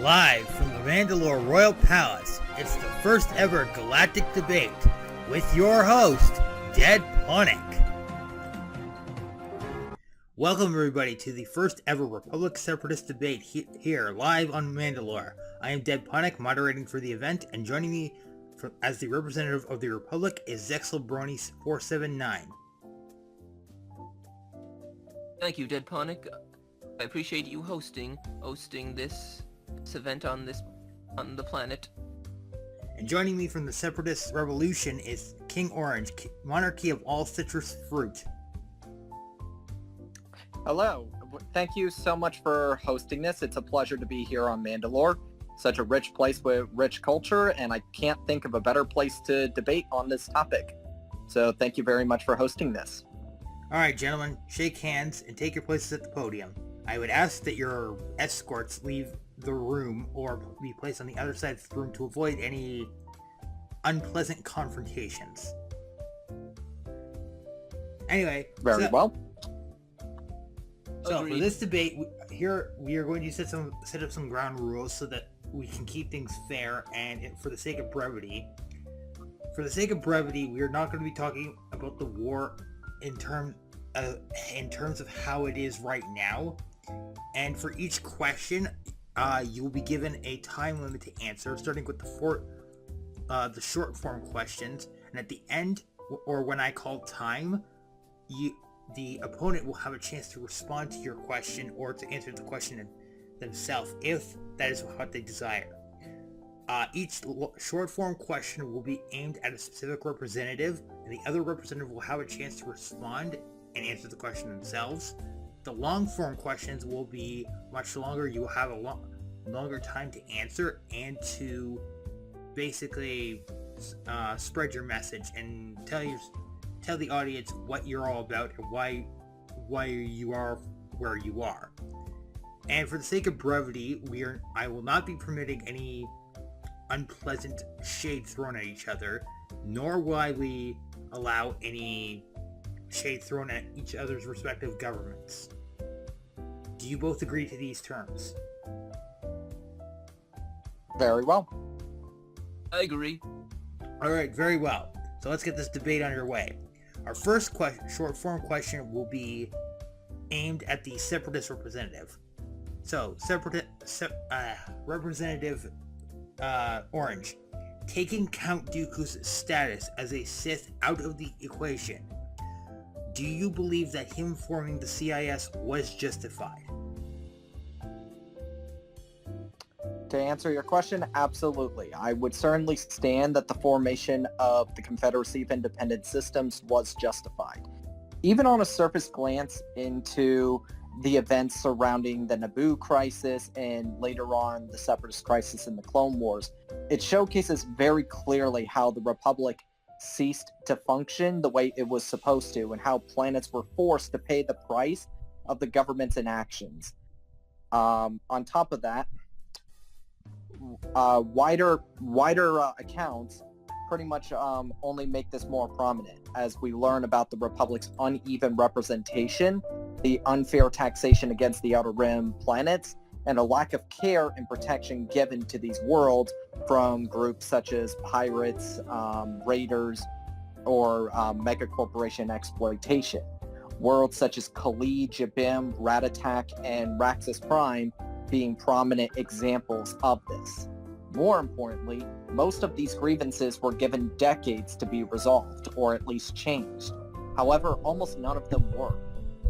Live from the Mandalore Royal Palace, it's the first ever Galactic debate with your host, Dead Ponic. Welcome everybody to the first ever Republic Separatist debate here live on Mandalore. I am Dead Ponic, moderating for the event, and joining me as the representative of the Republic is Zexelbrony479. Thank you, Dead Ponic. I appreciate you hosting this event on the planet. And joining me from the Separatist Revolution is KingOrange, monarchy of all citrus fruit. Hello. Thank you so much for hosting this. It's a pleasure to be here on Mandalore. Such a rich place with rich culture, and I can't think of a better place to debate on this topic. So thank you very much for hosting this. Alright, gentlemen, shake hands and take your places at the podium. I would ask that your escorts leave the room or be placed on the other side of the room to avoid any unpleasant confrontations. Anyway, Very well. So for this debate, here we are going to set up some ground rules so that we can keep things fair, and for the sake of brevity, we are not going to be talking about the war in terms of how it is right now. And for each question, you will be given a time limit to answer, starting with the short form questions. And at the end, or when I call time, the opponent will have a chance to respond to your question or to answer the question themselves, if that is what they desire. Each short form question will be aimed at a specific representative, and the other representative will have a chance to respond and answer the question themselves. The long form questions will be much longer. You will have a longer time to answer and to basically spread your message and tell the audience what you're all about and why you are where you are. And for the sake of brevity, I will not be permitting any unpleasant shade thrown at each other, nor will we allow any shade thrown at each other's respective governments. Do you both agree to these terms? Very well. I agree. Alright, very well. So let's get this debate underway. Our first short form question will be aimed at the Separatist representative. So, Representative Orange, taking Count Dooku's status as a Sith out of the equation, do you believe that him forming the CIS was justified? To answer your question, absolutely. I would certainly stand that the formation of the Confederacy of Independent Systems was justified. Even on a surface glance into the events surrounding the Naboo crisis and later on the Separatist crisis in the Clone Wars, it showcases very clearly how the Republic ceased to function the way it was supposed to, and how planets were forced to pay the price of the government's inactions. On top of that, wider accounts pretty much only make this more prominent as we learn about the Republic's uneven representation, the unfair taxation against the Outer Rim planets, and a lack of care and protection given to these worlds from groups such as pirates, raiders, or megacorporation exploitation. Worlds such as Kali, Jabim, Ratatak, and Raxus Prime being prominent examples of this. More importantly, most of these grievances were given decades to be resolved, or at least changed. However, almost none of them were.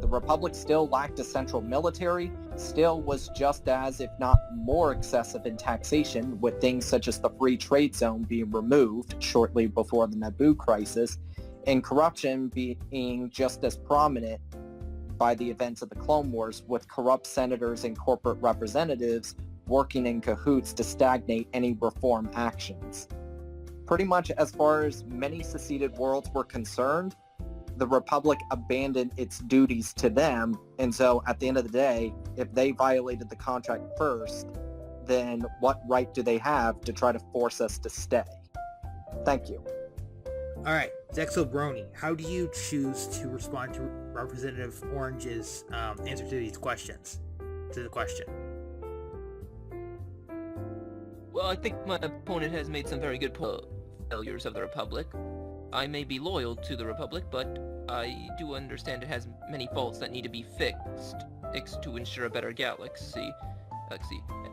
The Republic still lacked a central military, still was just as, if not more excessive in taxation, with things such as the Free Trade Zone being removed shortly before the Naboo crisis, and corruption being just as prominent by the events of the Clone Wars, with corrupt senators and corporate representatives working in cahoots to stagnate any reform actions. Pretty much as far as many seceded worlds were concerned, the Republic abandoned its duties to them, and so at the end of the day, if they violated the contract first, then what right do they have to try to force us to stay? Thank you. Alright, Zexelbrony, how do you choose to respond to Representative Orange's answer to the question? Well, I think my opponent has made some very good failures of the Republic. I may be loyal to the Republic, but I do understand it has many faults that need to be fixed to ensure a better galaxy.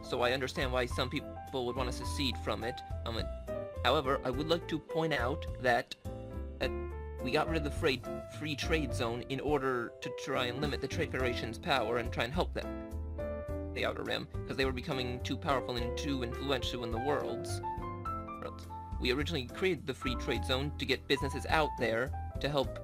So I understand why some people would want to secede from it. However, I would like to point out that we got rid of the free trade zone in order to try and limit the Trade Federation's power and try and help them, the Outer Rim, because they were becoming too powerful and too influential in the worlds. We originally created the free trade zone to get businesses out there to help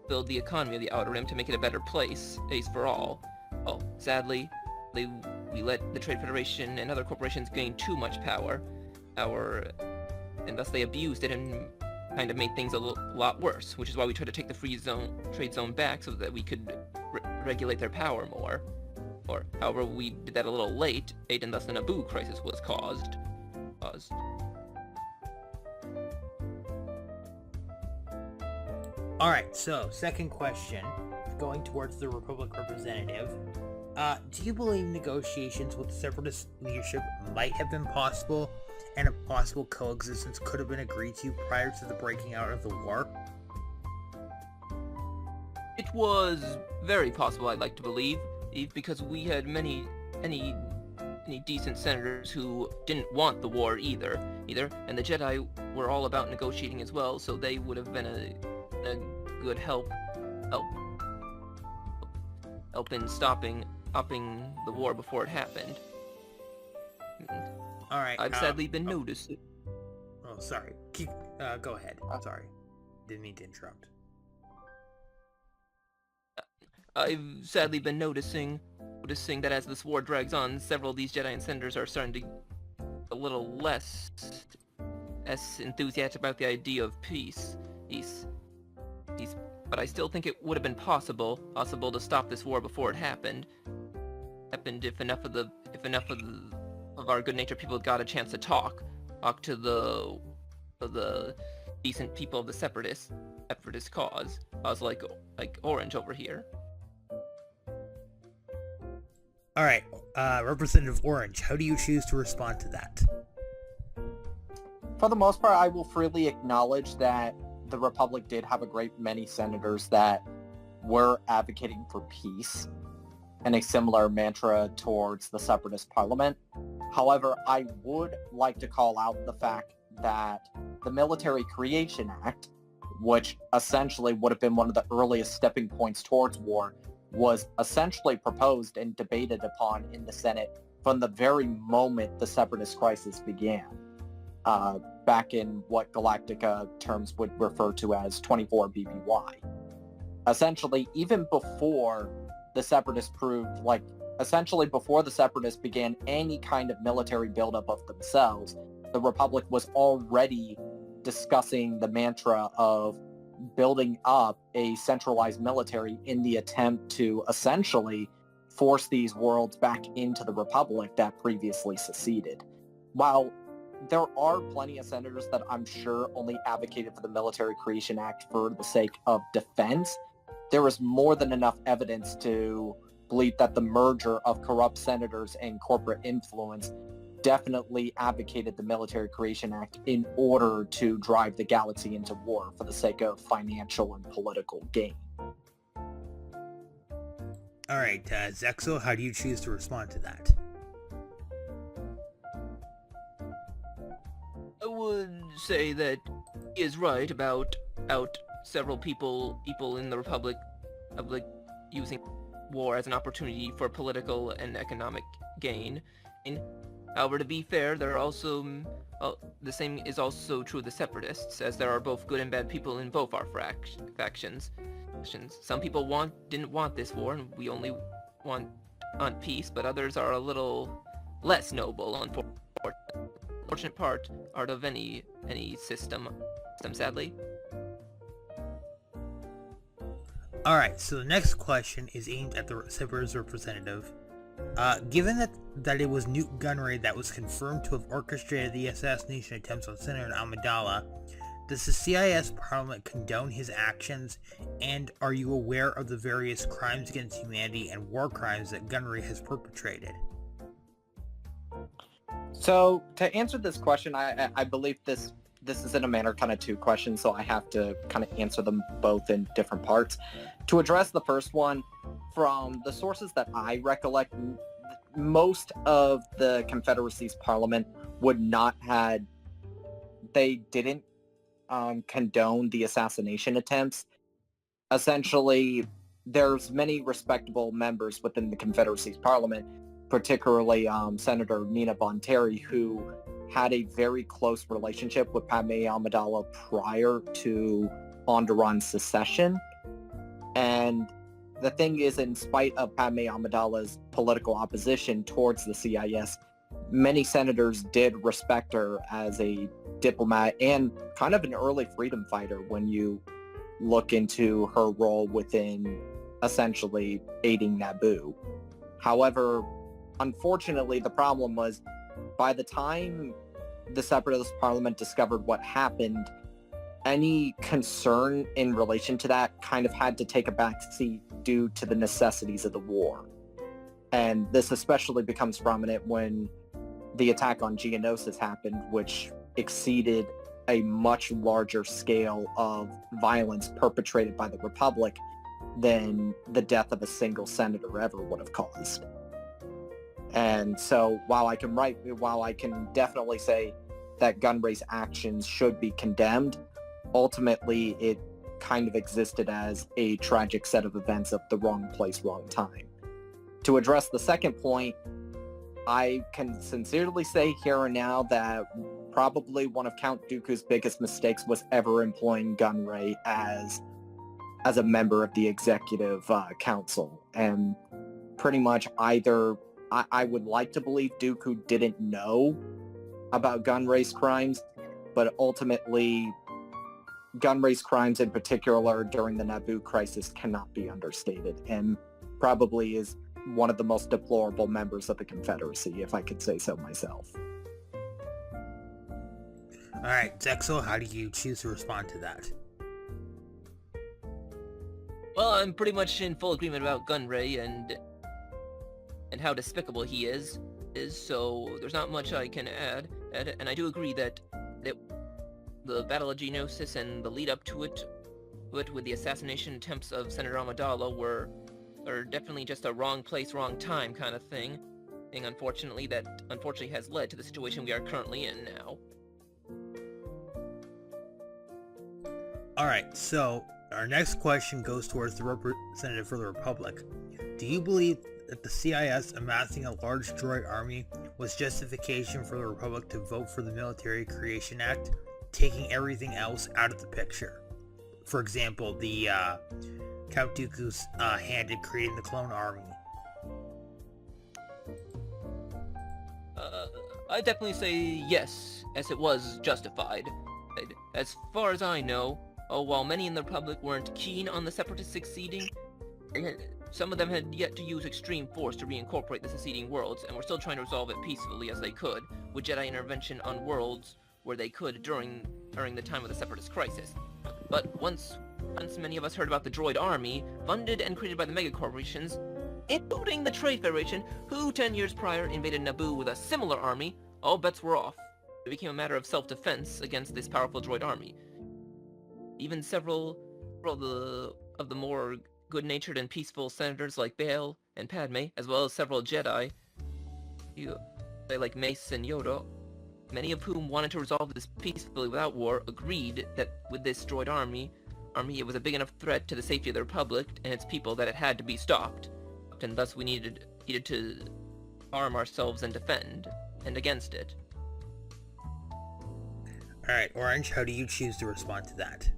build the economy of the Outer Rim to make it a better place for all. Well, sadly, we let the Trade Federation and other corporations gain too much power, and thus they abused it and kind of made things a lot worse, which is why we tried to take the trade zone back so that we could regulate their power more. However, we did that a little late, and thus the Naboo crisis was caused. Alright, so, second question, going towards the Republic representative. Do you believe negotiations with Separatist leadership might have been possible, and a possible coexistence could have been agreed to prior to the breaking out of the war? It was very possible, I'd like to believe, because we had many decent senators who didn't want the war either, and the Jedi were all about negotiating as well, so they would have been a good help in stopping the war before it happened. Alright, I've sadly been noticing. Oh, sorry. Go ahead. Sorry. Didn't mean to interrupt. I've sadly been noticing that as this war drags on, several of these Jedi and Senators are starting to get a little less enthusiastic about the idea of peace. But I still think it would have been possible to stop this war before it happened. If enough of our good-natured people got a chance to talk to the decent people of the separatist cause. I was like Orange over here. Alright, Representative Orange, how do you choose to respond to that? For the most part, I will freely acknowledge that the Republic did have a great many senators that were advocating for peace and a similar mantra towards the Separatist Parliament. However, I would like to call out the fact that the Military Creation Act, which essentially would have been one of the earliest stepping points towards war, was essentially proposed and debated upon in the Senate from the very moment the Separatist crisis began, back in what Galactic terms would refer to as 24 BBY. Essentially, even before the Separatists before the Separatists began any kind of military buildup of themselves, the Republic was already discussing the mantra of building up a centralized military in the attempt to essentially force these worlds back into the Republic that previously seceded. While there are plenty of senators that I'm sure only advocated for the Military Creation Act for the sake of defense, there is more than enough evidence to believe that the merger of corrupt senators and corporate influence definitely advocated the Military Creation Act in order to drive the galaxy into war for the sake of financial and political gain. Alright, Zexo, how do you choose to respond to that? I would say that he is right about several people in the Republic using war as an opportunity for political and economic gain. However, to be fair, there are also the same is also true of the Separatists, as there are both good and bad people in both our factions. Some people didn't want this war, and we only want peace, but others are a little less noble, unfortunate part of any system, sadly. Alright, so the next question is aimed at the Separatist representative. Given that it was Newt Gunray that was confirmed to have orchestrated the assassination attempts on Senator Amidala, does the CIS Parliament condone his actions, and are you aware of the various crimes against humanity and war crimes that Gunray has perpetrated? So to answer this question, I believe this is in a manner kind of two questions, so I have to kind of answer them both in different parts. To address the first one, from the sources that I recollect, most of the Confederacy's parliament would not they didn't condone the assassination attempts. Essentially, there's many respectable members within the Confederacy's parliament, particularly Senator Nina Bonteri, who had a very close relationship with Padme Amidala prior to Onderon's secession. And the thing is, in spite of Padme Amidala's political opposition towards the CIS, many senators did respect her as a diplomat and kind of an early freedom fighter when you look into her role within essentially aiding Naboo. However, unfortunately, the problem was by the time the Separatist Parliament discovered what happened, any concern in relation to that kind of had to take a backseat due to the necessities of the war. And this especially becomes prominent when the attack on Geonosis happened, which exceeded a much larger scale of violence perpetrated by the Republic than the death of a single senator ever would have caused. And so while I can definitely say that Gunray's actions should be condemned, ultimately it kind of existed as a tragic set of events of the wrong place, wrong time. To address the second point, I can sincerely say here and now that probably one of Count Dooku's biggest mistakes was ever employing Gunray as a member of the executive council. And pretty much either I would like to believe Dooku didn't know about Gunray's crimes, but ultimately Gunray's crimes in particular during the Naboo crisis cannot be understated, and probably is one of the most deplorable members of the Confederacy, if I could say so myself. Alright, Zexel, how do you choose to respond to that? Well, I'm pretty much in full agreement about Gunray and how despicable he is, so there's not much I can add, and I do agree that the Battle of Geonosis and the lead up to it with the assassination attempts of Senator Amidala are definitely just a wrong place, wrong time kind of thing, and unfortunately has led to the situation we are currently in now. Alright, so our next question goes towards the representative for the Republic. Do you believe that the CIS amassing a large droid army was justification for the Republic to vote for the Military Creation Act, taking everything else out of the picture? For example, the Count Dooku's hand in creating the clone army. I definitely say yes, as it was justified. As far as I know, while many in the Republic weren't keen on the Separatists succeeding, some of them had yet to use extreme force to reincorporate the seceding worlds, and were still trying to resolve it peacefully as they could, with Jedi intervention on worlds where they could during the time of the Separatist crisis. But once many of us heard about the droid army, funded and created by the megacorporations, including the Trade Federation, who 10 years prior invaded Naboo with a similar army, all bets were off. It became a matter of self-defense against this powerful droid army. Even several of the more good-natured and peaceful senators like Bail and Padme, as well as several Jedi, like Mace and Yoda, many of whom wanted to resolve this peacefully without war, agreed that with this droid army, it was a big enough threat to the safety of the Republic and its people that it had to be stopped, and thus we needed to arm ourselves and defend, and against it. Alright, Orange, how do you choose to respond to that?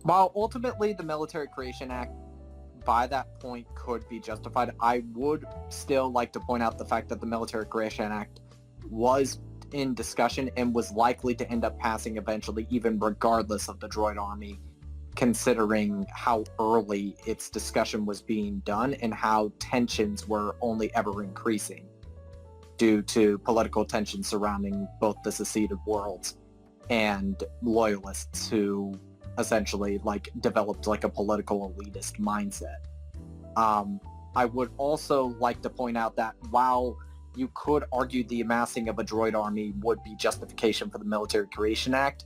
While ultimately the Military Creation Act by that point could be justified, I would still like to point out the fact that the Military Creation Act was in discussion and was likely to end up passing eventually, even regardless of the droid army, considering how early its discussion was being done and how tensions were only ever increasing due to political tensions surrounding both the seceded worlds and loyalists who essentially developed a political elitist mindset. I would also like to point out that while you could argue the amassing of a droid army would be justification for the Military Creation Act.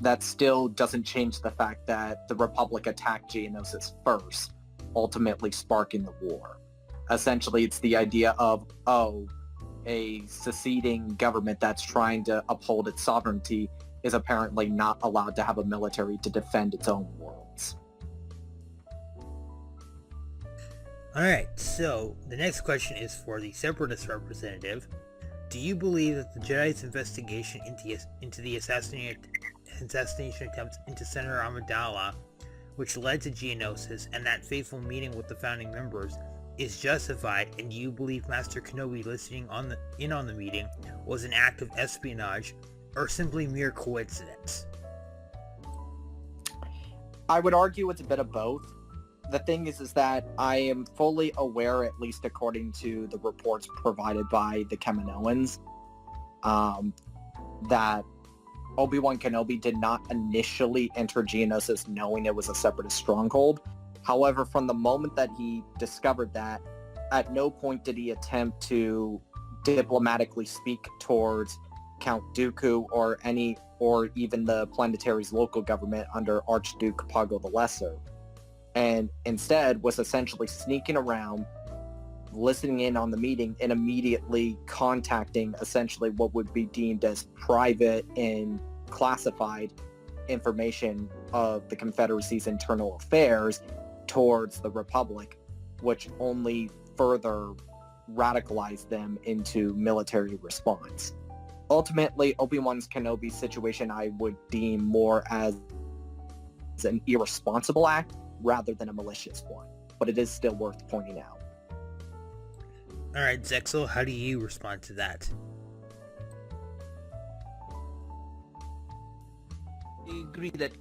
That still doesn't change the fact that the Republic attacked Geonosis first, ultimately sparking the war. Essentially, it's the idea of, a seceding government that's trying to uphold its sovereignty is apparently not allowed to have a military to defend its own worlds. Alright, so the next question is for the Separatist representative. Do you believe that the Jedi's investigation into the assassination attempts into Senator Amidala, which led to Geonosis, and that fateful meeting with the founding members, is justified, and do you believe Master Kenobi listening in on the meeting was an act of espionage, or simply mere coincidence? I would argue it's a bit of both. The thing is that I am fully aware, at least according to the reports provided by the Kaminoans, that Obi-Wan Kenobi did not initially enter Geonosis knowing it was a Separatist stronghold. However, from the moment that he discovered that, at no point did he attempt to diplomatically speak towards Count Dooku or even the Planetary's local government under Archduke Pago the Lesser, and instead was essentially sneaking around, listening in on the meeting, and immediately contacting essentially what would be deemed as private and classified information of the Confederacy's internal affairs towards the Republic, which only further radicalized them into military response. Ultimately, Obi-Wan Kenobi's situation I would deem more as an irresponsible act rather than a malicious one, but it is still worth pointing out. Alright, Zexel, how do you respond to that? I agree that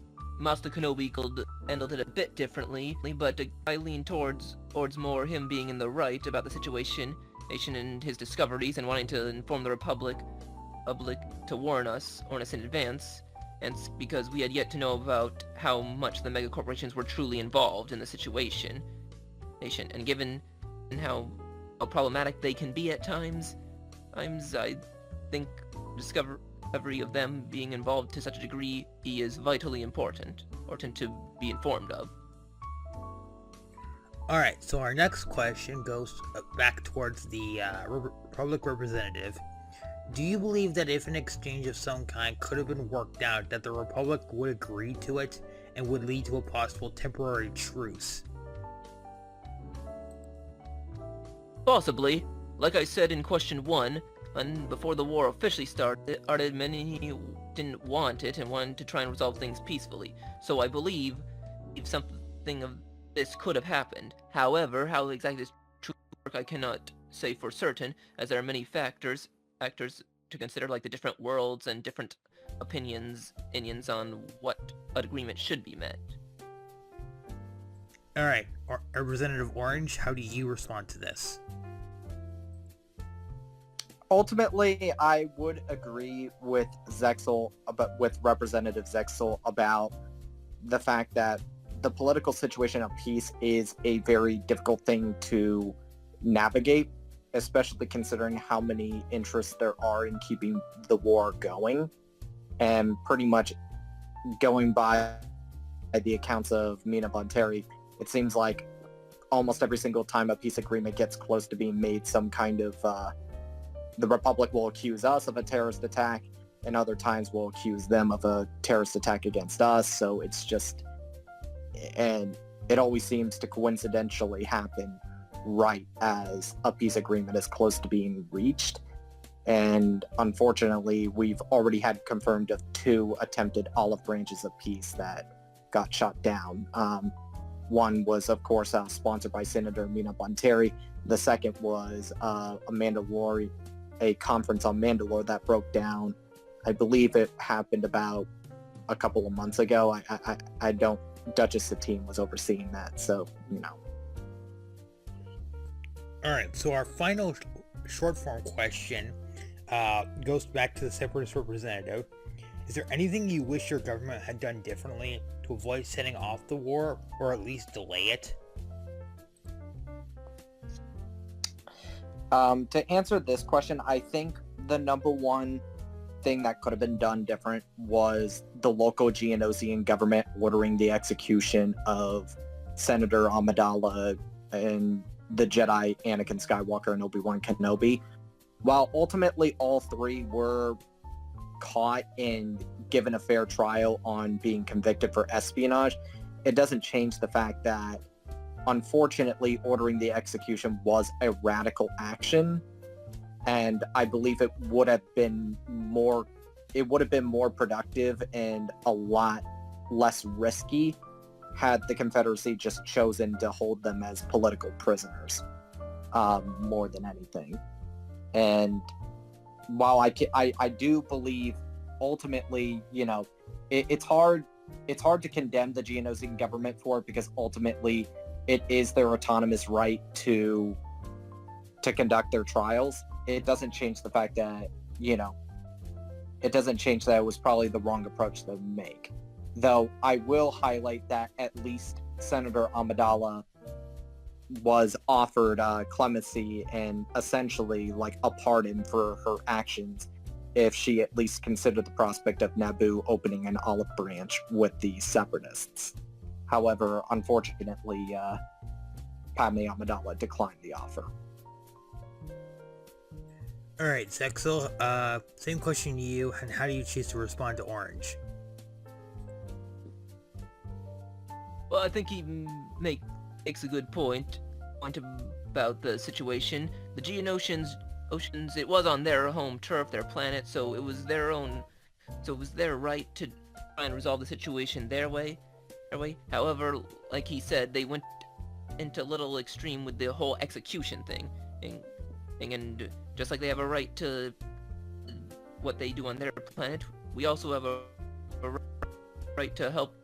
Master Kenobi could handled it a bit differently, but I lean towards more him being in the right about the situation and his discoveries and wanting to inform the Republic to warn us in advance, and because we had yet to know about how much the megacorporations were truly involved in the situation, and given how problematic they can be at times, I think discovery of them being involved to such a degree is vitally important to be informed of. Alright, so our next question goes back towards the Republic representative. Do you believe that if an exchange of some kind could have been worked out, that the Republic would agree to it and would lead to a possible temporary truce? Possibly. Like I said in question 1, and before the war officially started, many didn't want it and wanted to try and resolve things peacefully. So I believe if something of this could have happened. However, how exactly this truly work I cannot say for certain, as there are many factors to consider, like the different worlds and different opinions on what agreement should be met. Alright, Representative Orange, how do you respond to this? Ultimately, I would agree with Representative Zexel about the fact that the political situation of peace is a very difficult thing to navigate, especially considering how many interests there are in keeping the war going. And pretty much going by the accounts of Mina Bonteri, it seems like almost every single time a peace agreement gets close to being made, some kind of the Republic will accuse us of a terrorist attack, and other times will accuse them of a terrorist attack against us. So it's just, and it always seems to coincidentally happen right as a peace agreement is close to being reached. And unfortunately, we've already had confirmed of 2 attempted olive branches of peace that got shot down. One was, of course, sponsored by Senator Mina Bonteri. The second was a conference on Mandalore that broke down. I believe it happened about a couple of months ago. I don't, Duchess Satine was overseeing that, so, you know. Alright, so our final short form question goes back to the Separatist representative. Is there anything you wish your government had done differently to avoid setting off the war, or at least delay it? To answer this question, I think the number one thing that could have been done different was the local Geonosian government ordering the execution of Senator Amidala and the Jedi Anakin Skywalker and Obi-Wan Kenobi. While ultimately all three were caught and given a fair trial on being convicted for espionage, it doesn't change the fact that unfortunately ordering the execution was a radical action, and I believe it would have been more productive and a lot less risky had the Confederacy just chosen to hold them as political prisoners, more than anything. And while I do believe ultimately, it's hard to condemn the Geonosian government for it, because ultimately it is their autonomous right to conduct their trials. It doesn't change the fact that, it doesn't change that it was probably the wrong approach to make. Though I will highlight that at least Senator Amidala was offered clemency and essentially like a pardon for her actions if she at least considered the prospect of Naboo opening an olive branch with the Separatists. However, unfortunately, Padme Amidala declined the offer. Alright, Zexel, same question to you, and how do you choose to respond to Orange? Well, I think he makes a good point about the situation. The Geonosians, it was on their home turf, their planet, so it was their right to try and resolve the situation their way. However, like he said, they went into a little extreme with the whole execution thing, and just like they have a right to what they do on their planet, we also have a right to help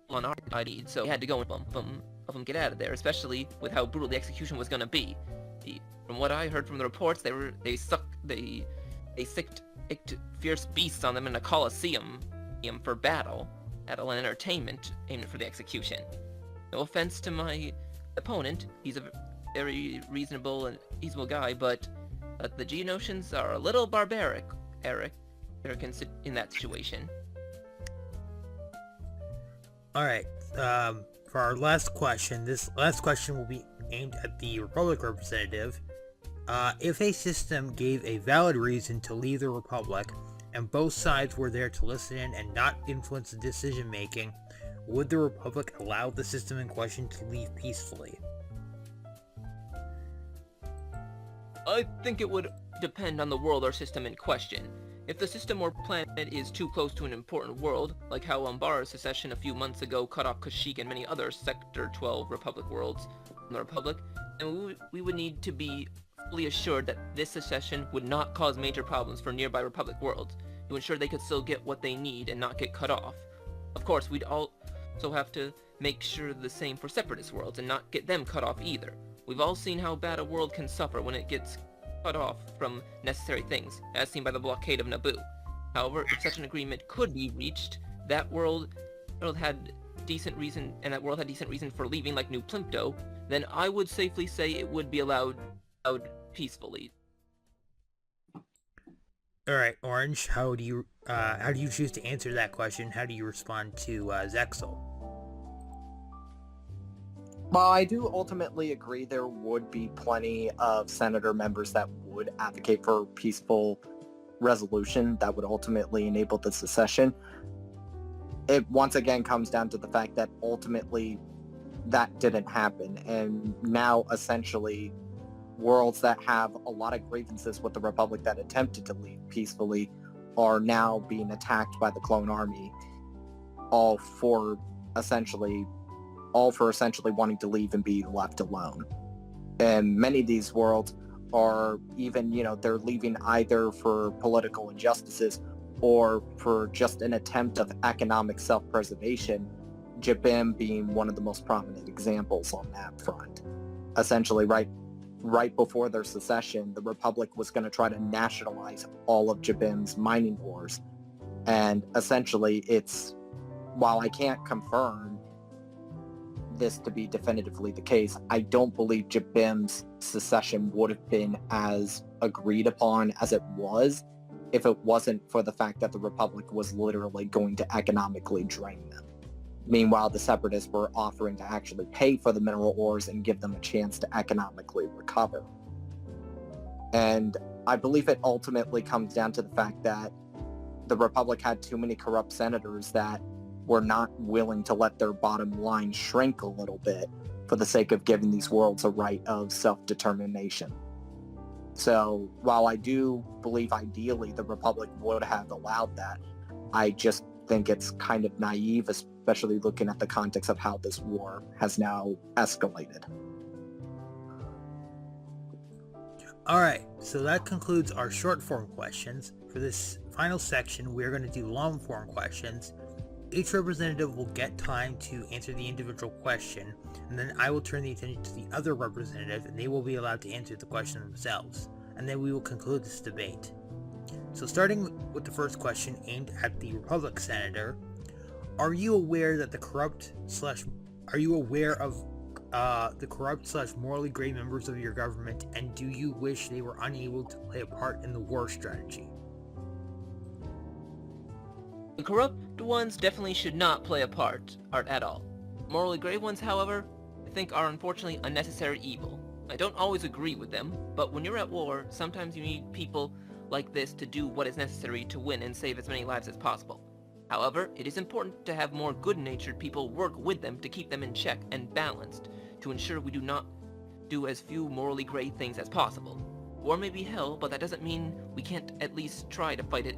on our ID, so we had to go and help them get out of there, especially with how brutal the execution was going to be. From what I heard from the reports, they sicked fierce beasts on them in a coliseum for battle at an entertainment aimed for the execution. No offense to my opponent, he's a very reasonable and peaceful guy, but the Geonosians are a little barbaric, Eric, in that situation. Alright, for our last question, this last question will be aimed at the Republic representative. If a system gave a valid reason to leave the Republic, and both sides were there to listen in and not influence the decision making, would the Republic allow the system in question to leave peacefully? I think it would depend on the world or system in question. If the system or planet is too close to an important world, like how Umbara's secession a few months ago cut off Kashyyyk and many other Sector 12 Republic worlds from the Republic, then we would need to be fully assured that this secession would not cause major problems for nearby Republic worlds, to ensure they could still get what they need and not get cut off. Of course, we'd also have to make sure the same for Separatist worlds and not get them cut off either. We've all seen how bad a world can suffer when it gets cut off from necessary things, as seen by the blockade of Naboo. However, if such an agreement could be reached, that world had decent reason for leaving, like New Plimto, then I would safely say it would be allowed peacefully. Alright, Orange, how do you choose to answer that question? How do you respond to Zexel? Well, I do ultimately agree there would be plenty of senator members that would advocate for a peaceful resolution that would ultimately enable the secession. It once again comes down to the fact that ultimately that didn't happen, and now essentially worlds that have a lot of grievances with the Republic that attempted to leave peacefully are now being attacked by the clone army, all for essentially wanting to leave and be left alone. And many of these worlds are even, they're leaving either for political injustices or for just an attempt of economic self-preservation, Jabim being one of the most prominent examples on that front. Essentially, right before their secession, the Republic was going to try to nationalize all of Jabim's mining ores. And essentially, while I can't confirm this to be definitively the case, I don't believe Jabim's secession would have been as agreed upon as it was if it wasn't for the fact that the Republic was literally going to economically drain them. Meanwhile, the Separatists were offering to actually pay for the mineral ores and give them a chance to economically recover. And I believe it ultimately comes down to the fact that the Republic had too many corrupt senators that were not willing to let their bottom line shrink a little bit for the sake of giving these worlds a right of self-determination. So while I do believe ideally the Republic would have allowed that, I just think it's kind of naive, especially looking at the context of how this war has now escalated. Alright, so that concludes our short form questions. For this final section, we're going to do long form questions. Each representative will get time to answer the individual question, and then I will turn the attention to the other representative, and they will be allowed to answer the question themselves, and then we will conclude this debate. So starting with the first question aimed at the Republic Senator, are you aware of the corrupt slash morally gray members of your government, and do you wish they were unable to play a part in the war strategy? The corrupt ones definitely should not play a part at all. Morally gray ones, however, I think are unfortunately a necessary evil. I don't always agree with them, but when you're at war, sometimes you need people like this to do what is necessary to win and save as many lives as possible. However, it is important to have more good-natured people work with them to keep them in check and balanced, to ensure we do not do as few morally gray things as possible. War may be hell, but that doesn't mean we can't at least try to fight it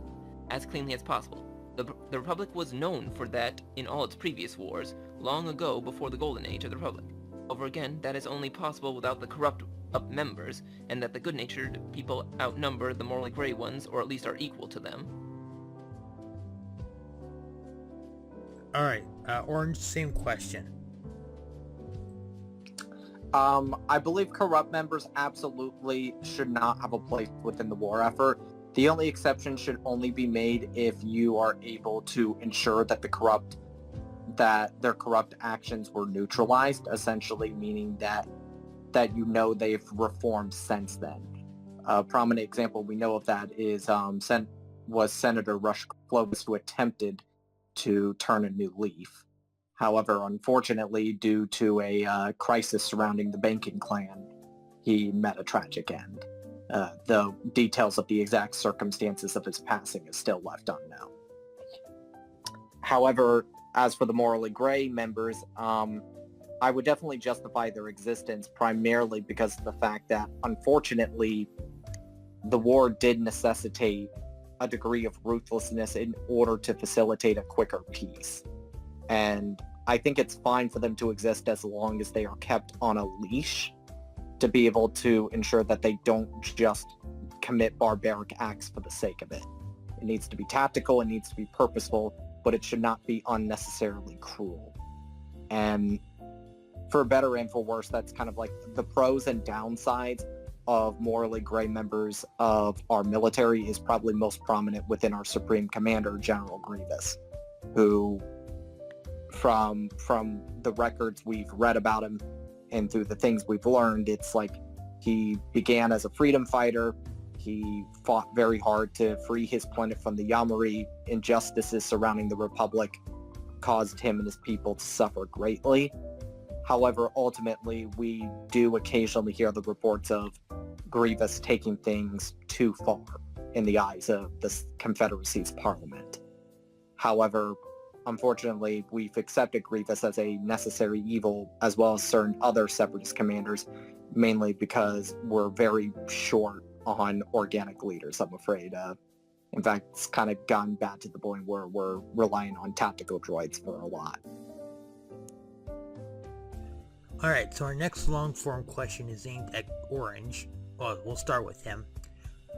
as cleanly as possible. The Republic was known for that in all its previous wars, long ago before the Golden Age of the Republic. Over again, that is only possible without the corrupt members, and that the good-natured people outnumber the morally gray ones, or at least are equal to them. Alright, Orange, same question. I believe corrupt members absolutely should not have a place within the war effort. The only exception should only be made if you are able to ensure that their corrupt actions were neutralized, essentially meaning that they've reformed since then. A prominent example we know of that is was Senator Rush Clovis, who attempted to turn a new leaf. However, unfortunately, due to a crisis surrounding the banking clan, he met a tragic end. The details of the exact circumstances of his passing is still left unknown. However, as for the morally gray members, I would definitely justify their existence primarily because of the fact that, unfortunately, the war did necessitate a degree of ruthlessness in order to facilitate a quicker peace. And I think it's fine for them to exist as long as they are kept on a leash to be able to ensure that they don't just commit barbaric acts for the sake of it. It needs to be tactical, it needs to be purposeful, but it should not be unnecessarily cruel. And for better and for worse, that's kind of like the pros and downsides of morally gray members of our military is probably most prominent within our Supreme Commander, General Grievous, who, from the records we've read about him and through the things we've learned, it's like he began as a freedom fighter. He fought very hard to free his planet from the Yamari. Injustices surrounding the Republic caused him and his people to suffer greatly. However, ultimately, we do occasionally hear the reports of Grievous taking things too far in the eyes of the Confederacy's parliament. However, unfortunately, we've accepted Grievous as a necessary evil, as well as certain other Separatist commanders, mainly because we're very short on organic leaders, I'm afraid. In fact, it's kind of gone bad to the point where we're relying on tactical droids for a lot. Alright, so our next long-form question is aimed at Orange. Well, we'll start with him.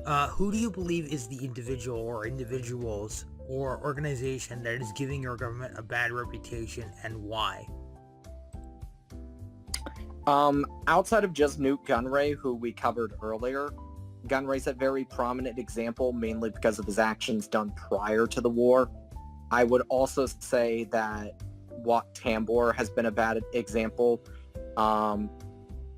Who do you believe is the individual or individuals or organization that is giving your government a bad reputation, and why? Outside of just Newt Gunray, who we covered earlier, Gunray's a very prominent example, mainly because of his actions done prior to the war. I would also say that Tambor has been a bad example.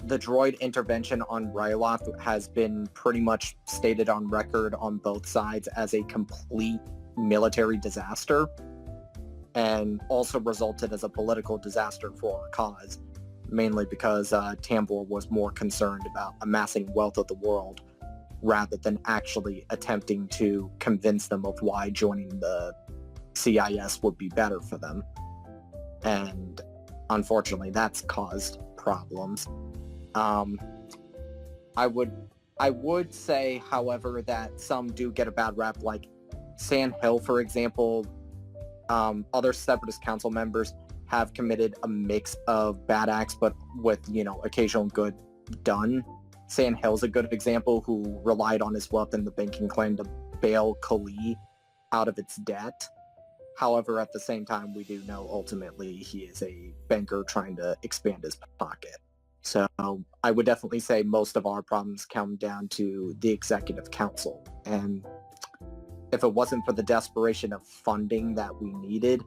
The droid intervention on Ryloth has been pretty much stated on record on both sides as a complete military disaster, and also resulted as a political disaster for our cause, mainly because Tambor was more concerned about amassing wealth of the world rather than actually attempting to convince them of why joining the CIS would be better for them. And unfortunately, that's caused problems. I would say, however, that some do get a bad rap, like Sand Hill, for example. Other Separatist Council members have committed a mix of bad acts, but with, occasional good done. Sand Hill's a good example, who relied on his wealth in the banking clan to bail Kali out of its debt. However, at the same time, we do know ultimately he is a banker trying to expand his pocket. So I would definitely say most of our problems come down to the Executive Council. And if it wasn't for the desperation of funding that we needed,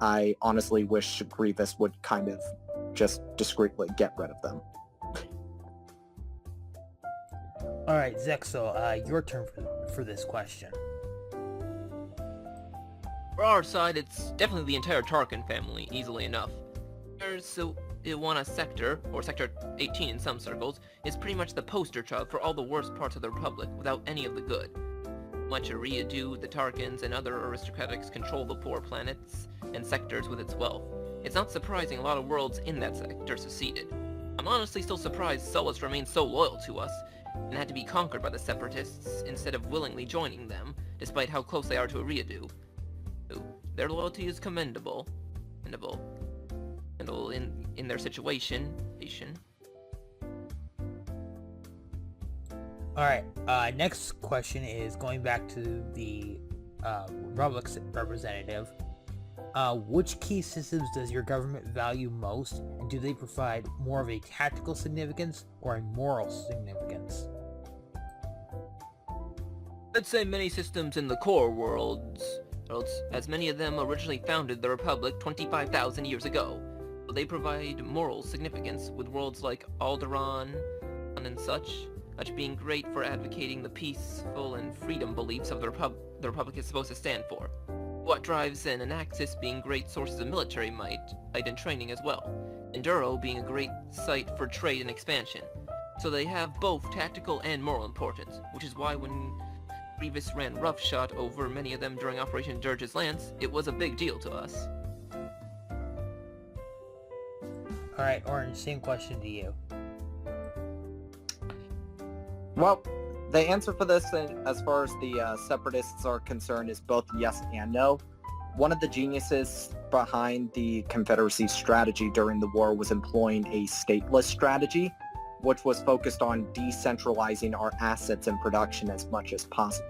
I honestly wish Grievous would kind of just discreetly get rid of them. Alright, Zexo, your turn for this question. For our side, it's definitely the entire Tarkin family, easily enough. So, Iwana Sector, or Sector 18 in some circles, is pretty much the poster child for all the worst parts of the Republic without any of the good. Much Ariadu, the Tarkins, and other aristocratics control the poor planets and sectors with its wealth. It's not surprising a lot of worlds in that sector seceded. I'm honestly still surprised Sullust remains so loyal to us, and had to be conquered by the Separatists instead of willingly joining them, despite how close they are to Ariadu. Their loyalty is commendable. In their situation. Alright, next question is going back to the Republic's representative. Which key systems does your government value most, and do they provide more of a tactical significance or a moral significance? I'd say many systems in the core worlds, as many of them originally founded the Republic 25,000 years ago. So they provide moral significance, with worlds like Alderaan and such being great for advocating the peaceful and freedom beliefs of the Republic is supposed to stand for. What drives in an Axis being great sources of military might and training as well. Enduro being a great site for trade and expansion. So they have both tactical and moral importance, which is why when Grievous ran roughshod over many of them during Operation Dirge's Lance, it was a big deal to us. Alright, Orange, same question to you. Well, the answer for this, as far as the Separatists are concerned, is both yes and no. One of the geniuses behind the Confederacy's strategy during the war was employing a stateless strategy, which was focused on decentralizing our assets and production as much as possible.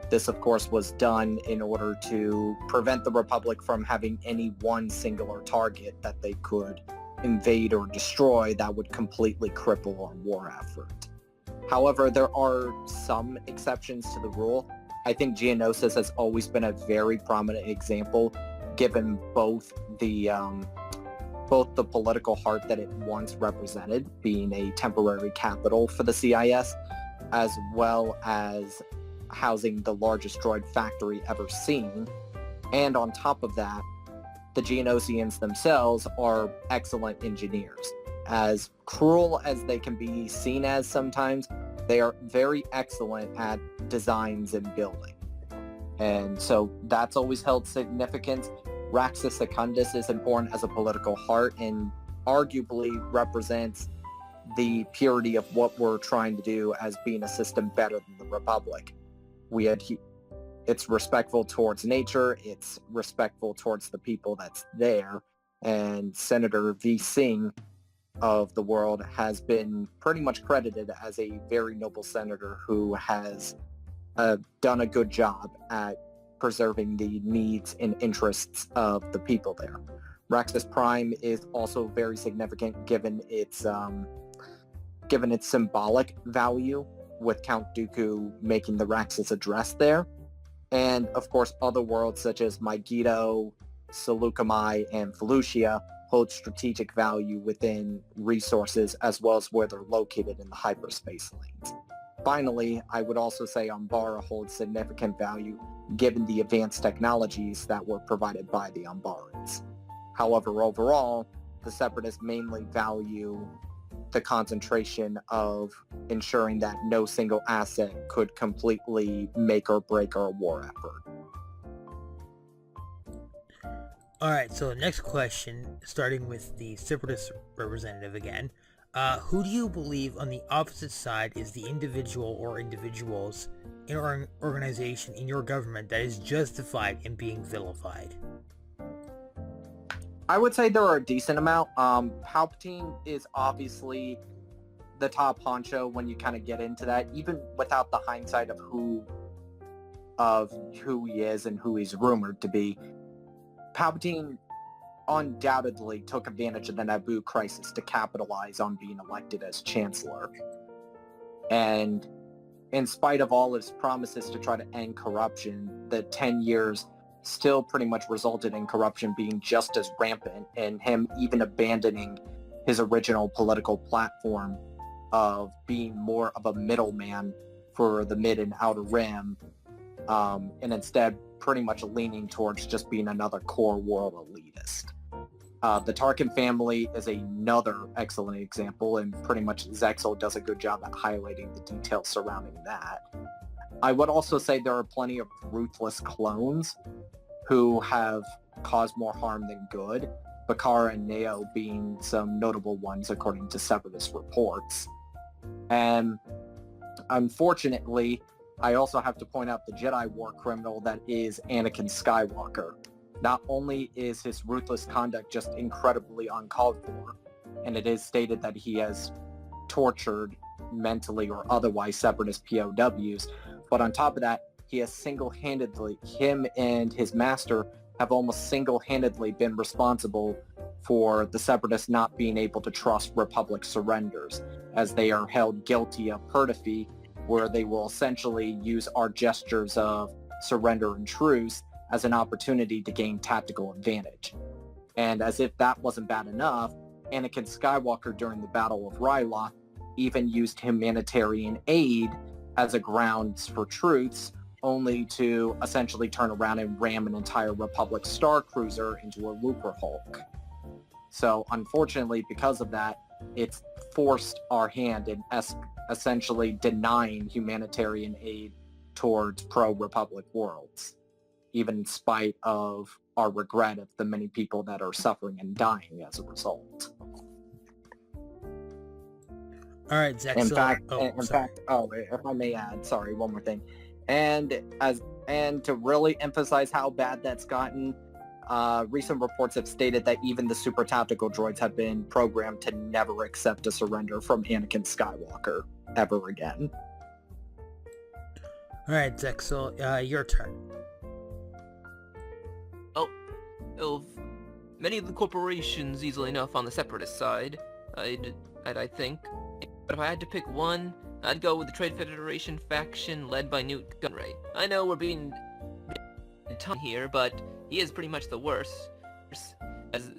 This, of course, was done in order to prevent the Republic from having any one singular target that they could invade or destroy that would completely cripple our war effort. However, there are some exceptions to the rule. I think Geonosis has always been a very prominent example, given both the political heart that it once represented, being a temporary capital for the CIS, as well as housing the largest droid factory ever seen. And on top of that, the Geonosians themselves are excellent engineers. As cruel as they can be seen as sometimes, they are very excellent at designs and building. And so that's always held significance. Raxus Secundus is important as a political heart and arguably represents the purity of what we're trying to do as being a system better than the Republic. It's respectful towards nature, it's respectful towards the people that's there, and Senator V. Singh of the world has been pretty much credited as a very noble senator who has done a good job at preserving the needs and interests of the people there. Raxus Prime is also very significant given its symbolic value, with Count Dooku making the Raxus address there. And of course other worlds such as Megiddo, Seleucami, and Felucia hold strategic value within resources as well as where they're located in the hyperspace lanes. Finally, I would also say Umbara holds significant value given the advanced technologies that were provided by the Umbarans. However, overall, the Separatists mainly value the concentration of ensuring that no single asset could completely make or break our war effort. Alright, so the next question, starting with the Separatist representative again. Who do you believe on the opposite side is the individual or individuals in our organization in your government that is justified in being vilified? I would say there are a decent amount. Palpatine is obviously the top honcho when you kind of get into that, even without the hindsight of who he is and who he's rumored to be. Palpatine undoubtedly took advantage of the Naboo crisis to capitalize on being elected as Chancellor. And in spite of all his promises to try to end corruption, the 10 years still pretty much resulted in corruption being just as rampant, and him even abandoning his original political platform of being more of a middleman for the mid and outer rim, and instead pretty much leaning towards just being another core world elitist. The Tarkin family is another excellent example, and pretty much Zexel does a good job at highlighting the details surrounding that. I would also say there are plenty of ruthless clones who have caused more harm than good, Bakara and Neo being some notable ones according to Separatist reports. And unfortunately, I also have to point out the Jedi war criminal that is Anakin Skywalker. Not only is his ruthless conduct just incredibly uncalled for, and it is stated that he has tortured mentally or otherwise Separatist POWs, but on top of that, he has him and his master have almost single-handedly been responsible for the Separatists not being able to trust Republic surrenders, as they are held guilty of perfidy, where they will essentially use our gestures of surrender and truce as an opportunity to gain tactical advantage. And as if that wasn't bad enough, Anakin Skywalker during the Battle of Ryloth even used humanitarian aid as a grounds for truce, only to essentially turn around and ram an entire Republic Star Cruiser into a Looper Hulk. So unfortunately, because of that, it's forced our hand in essentially denying humanitarian aid towards pro-Republic worlds, even in spite of our regret of the many people that are suffering and dying as a result. All right, Zach. In so, fact, oh, if I may add, sorry, one more thing. And to really emphasize how bad that's gotten, recent reports have stated that even the super tactical droids have been programmed to never accept a surrender from Anakin Skywalker ever again. All right, Zach. So, your turn. Well, many of the corporations easily enough on the Separatist side, I think. But if I had to pick one, I'd go with the Trade Federation faction led by Newt Gunray. I know we're being ton here, but he is pretty much the worst, as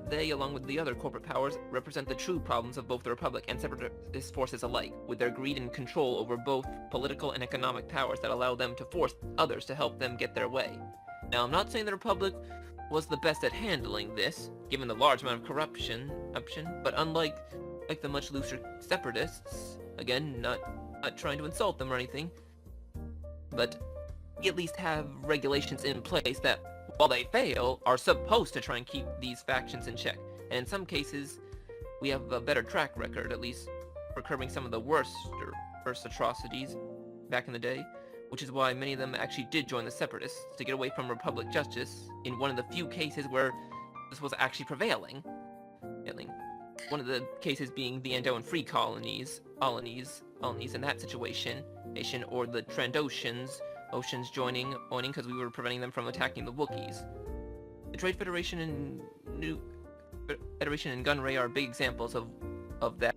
they, along with the other corporate powers, represent the true problems of both the Republic and Separatist forces alike, with their greed and control over both political and economic powers that allow them to force others to help them get their way. Now, I'm not saying the Republic was the best at handling this, given the large amount of corruption, but unlike the much looser Separatists, again, not trying to insult them or anything, but we at least have regulations in place that, while they fail, are supposed to try and keep these factions in check. And in some cases, we have a better track record, at least for curbing some of the worst atrocities back in the day, which is why many of them actually did join the Separatists to get away from Republic justice in one of the few cases where this was actually prevailing. One of the cases being the Andoan Free Colonies in that situation, or the Trandoshans joining because we were preventing them from attacking the Wookiees. The Trade Federation and Gunray are big examples of that,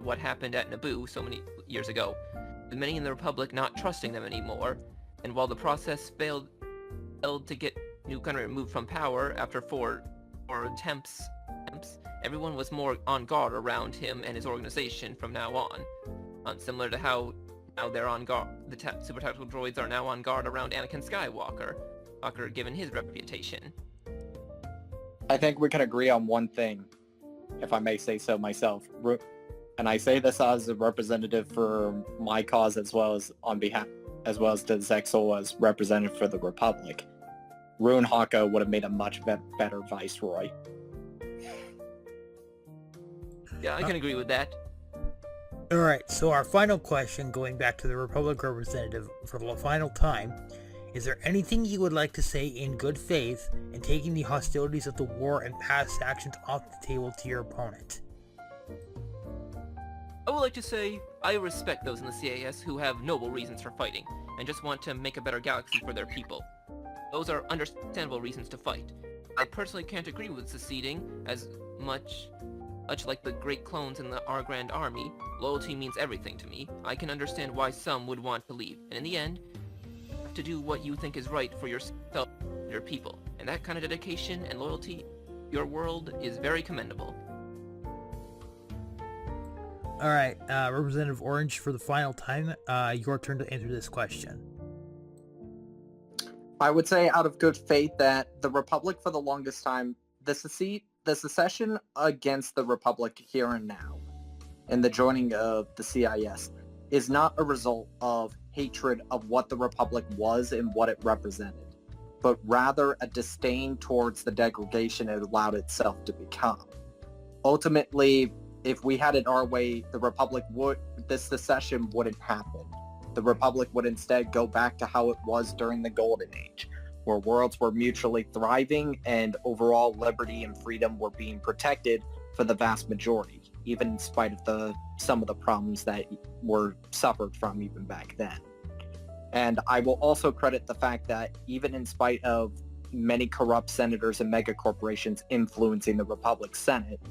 what happened at Naboo so many years ago, with many in the Republic not trusting them anymore, and while the process failed to get new country removed from power after four attempts, everyone was more on guard around him and his organization from now on. Similar to how now they're on guard, the super tactical droids are now on guard around Anakin Skywalker, given his reputation. I think we can agree on one thing, if I may say so myself. And I say this as a representative for my cause as well as to Zexel as representative for the Republic. Rune Haka would have made a much better viceroy. Yeah, I can agree with that. Alright, so our final question, going back to the Republic representative for the final time, is there anything you would like to say in good faith in taking the hostilities of the war and past actions off the table to your opponent? I would like to say I respect those in the CIS who have noble reasons for fighting, and just want to make a better galaxy for their people. Those are understandable reasons to fight. I personally can't agree with seceding, as much like the great clones in our Grand Army, loyalty means everything to me. I can understand why some would want to leave, and in the end, you have to do what you think is right for yourself and your people. And that kind of dedication and loyalty, your world, is very commendable. Alright, Representative Orange, for the final time, your turn to answer this question. I would say out of good faith that the Republic for the longest time, the secession against the Republic here and now, and the joining of the CIS, is not a result of hatred of what the Republic was and what it represented, but rather a disdain towards the degradation it allowed itself to become. Ultimately, if we had it our way, this secession wouldn't happen. The Republic would instead go back to how it was during the Golden Age, where worlds were mutually thriving and overall liberty and freedom were being protected for the vast majority, even in spite of some of the problems that were suffered from even back then. And I will also credit the fact that even in spite of many corrupt senators and megacorporations influencing the Republic Senate,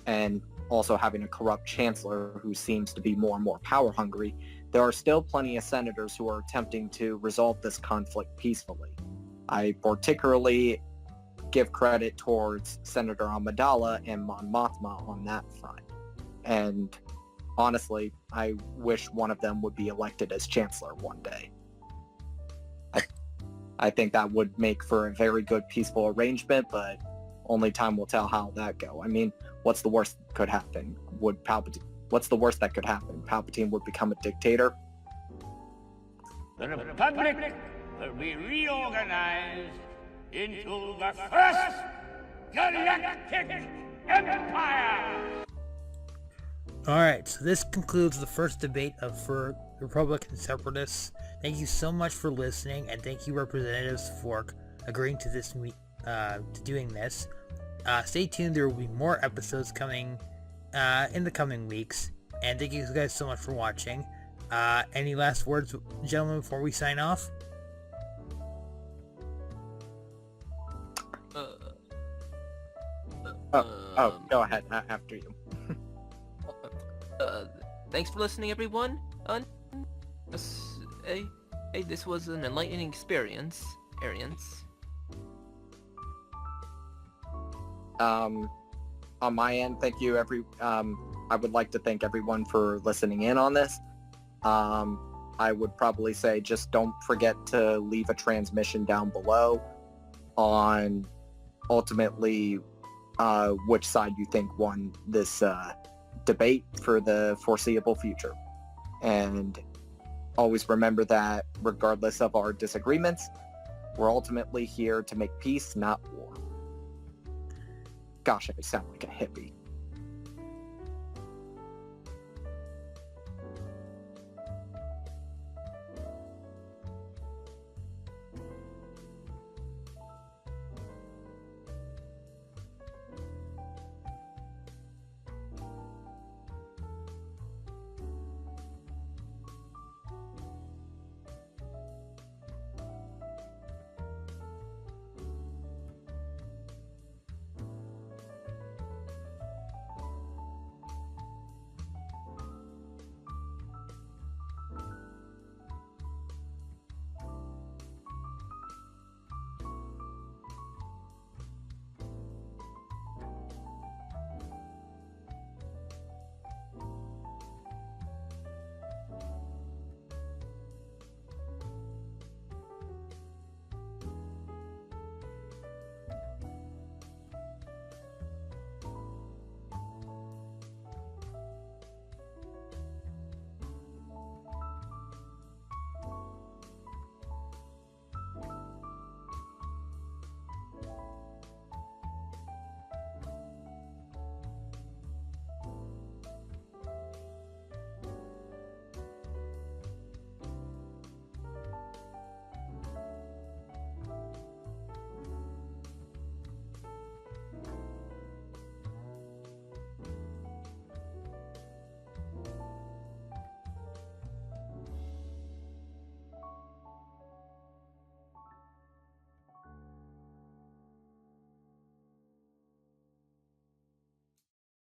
and also having a corrupt chancellor who seems to be more and more power hungry, there are still plenty of senators who are attempting to resolve this conflict peacefully. I particularly give credit towards Senator Amidala and Mon Mothma on that front. And honestly, I wish one of them would be elected as chancellor one day. I think that would make for a very good peaceful arrangement, but only time will tell how that go. I mean, what's the worst that could happen? What's the worst that could happen? Palpatine would become a dictator? The Republic will be reorganized into the first Galactic Empire! Alright, so this concludes the first debate for Republic and Separatists. Thank you so much for listening, and thank you, Representatives, for agreeing to this to doing this. Stay tuned, there will be more episodes coming in the coming weeks, and thank you guys so much for watching. Any last words, gentlemen, before we sign off? Go ahead, after you. Thanks for listening, everyone. This was an enlightening experience. On my end, thank you I would like to thank everyone for listening in on this. I would probably say just don't forget to leave a transmission down below on ultimately which side you think won this debate for the foreseeable future. And always remember that regardless of our disagreements, we're ultimately here to make peace, not war. Gosh, I sound like a hippie.